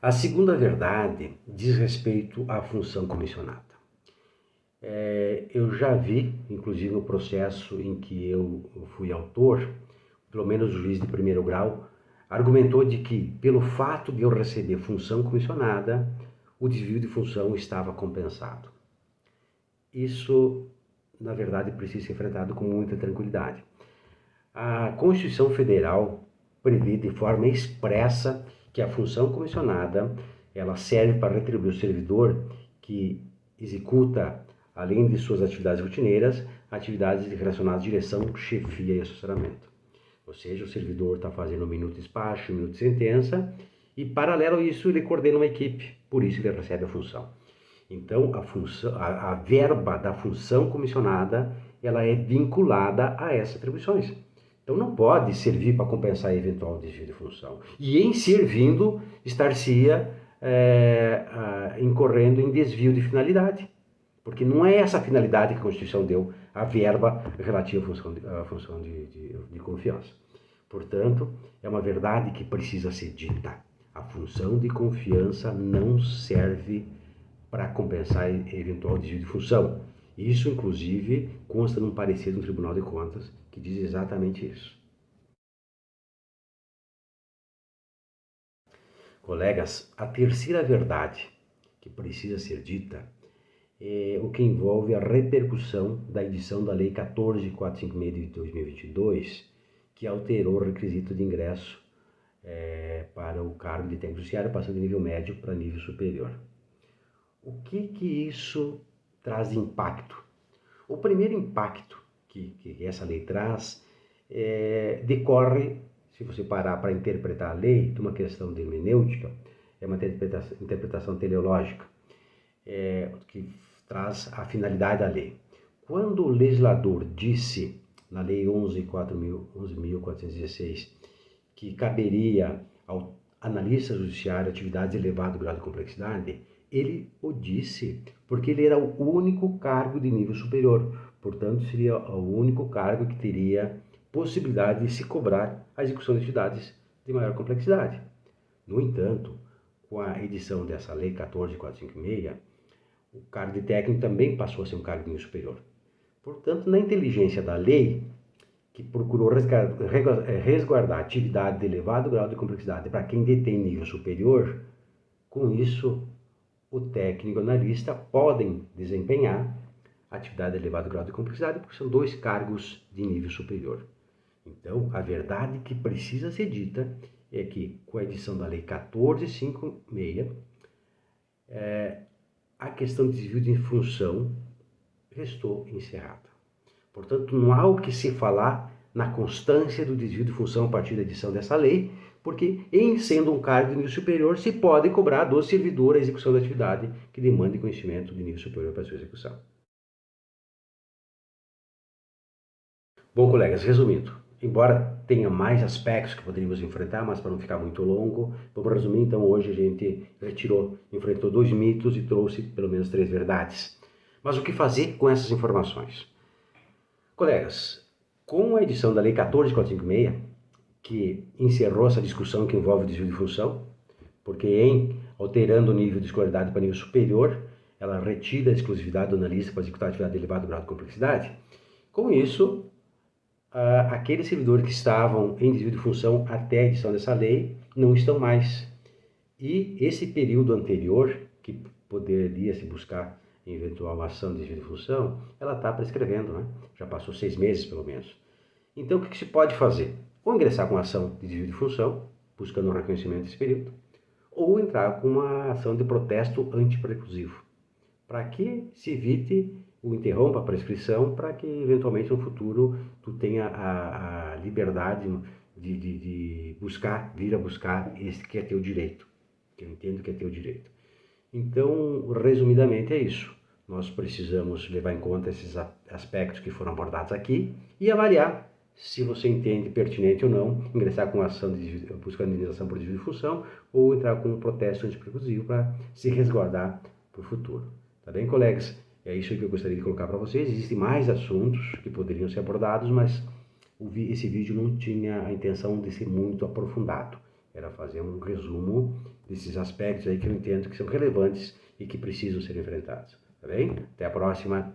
A segunda verdade diz respeito à função comissionada. Eu já vi, inclusive no processo em que eu fui autor, pelo menos o juiz de primeiro grau, argumentou de que, pelo fato de eu receber função comissionada, o desvio de função estava compensado. Isso, na verdade, precisa ser enfrentado com muita tranquilidade. A Constituição Federal prevê de forma expressa que a função comissionada ela serve para retribuir o servidor que executa, além de suas atividades rotineiras, atividades relacionadas à direção, chefia e assessoramento. Ou seja, o servidor está fazendo um minuto de despacho, um minuto de sentença, e paralelo a isso ele coordena uma equipe, por isso ele recebe a função. Então, a verba da função comissionada ela é vinculada a essas atribuições. Então, não pode servir para compensar eventual desvio de função. E em servindo, estar-se-ia incorrendo em desvio de finalidade. Porque não é essa a finalidade que a Constituição deu à verba relativa à função de confiança. Portanto, é uma verdade que precisa ser dita. A função de confiança não serve para compensar eventual desvio de função. Isso, inclusive, consta num parecer do Tribunal de Contas que diz exatamente isso. Colegas, a terceira verdade que precisa ser dita é o que envolve a repercussão da edição da Lei 14.456 de 2022, que alterou o requisito de ingresso para o cargo de técnico judiciário, passando de nível médio para nível superior. O que isso traz de impacto? O primeiro impacto que essa lei traz decorre, se você parar para interpretar a lei, de uma questão de hermenêutica, é uma interpretação teleológica, que traz a finalidade da lei. Quando o legislador disse, na Lei 11.416, que caberia ao analista judiciário atividades de elevado grau de complexidade, ele o disse porque ele era o único cargo de nível superior, portanto seria o único cargo que teria possibilidade de se cobrar a execução de atividades de maior complexidade. No entanto, com a edição dessa Lei 14.456, o cargo de técnico também passou a ser um cargo de nível superior. Portanto, na inteligência da lei, que procurou resguardar atividade de elevado grau de complexidade para quem detém nível superior, com isso, o técnico e o analista podem desempenhar atividade de elevado grau de complexidade, porque são dois cargos de nível superior. Então, a verdade que precisa ser dita é que, com a edição da Lei 14.556, a questão de desvio de função restou encerrada. Portanto, não há o que se falar na constância do desvio de função a partir da edição dessa lei, porque, em sendo um cargo de nível superior, se pode cobrar do servidor a execução da atividade que demande conhecimento de nível superior para sua execução. Bom, colegas, resumindo, embora tenha mais aspectos que poderíamos enfrentar, mas para não ficar muito longo, vamos resumir. Então, hoje a gente enfrentou 2 mitos e trouxe pelo menos 3 verdades. Mas o que fazer com essas informações? Colegas, com a edição da Lei 14.456, que encerrou essa discussão que envolve o desvio de função, porque alterando o nível de escolaridade para nível superior, ela retira a exclusividade do analista para executar atividade de elevado grau de complexidade. Com isso, aqueles servidores que estavam em desvio de função até a edição dessa lei não estão mais. E esse período anterior, que poderia se buscar em eventual ação de desvio de função, ela está prescrevendo, né? Já passou 6 meses pelo menos. Então, o que se pode fazer? Ou ingressar com uma ação de desvio de função, buscando o reconhecimento desse período, ou entrar com uma ação de protesto antipreclusivo, para que se evite o interrompa a prescrição, para que eventualmente no futuro tu tenha a liberdade de vir a buscar esse que é teu direito, que eu entendo que é teu direito. Então, resumidamente é isso. Nós precisamos levar em conta esses aspectos que foram abordados aqui e avaliar se você entende pertinente ou não ingressar com ação buscando indenização por desvio de função ou entrar com um protesto antipreclusivo para se resguardar para o futuro. Tá bem, colegas? É isso que eu gostaria de colocar para vocês. Existem mais assuntos que poderiam ser abordados, mas esse vídeo não tinha a intenção de ser muito aprofundado. Era fazer um resumo desses aspectos aí que eu entendo que são relevantes e que precisam ser enfrentados. Tá bem? Até a próxima.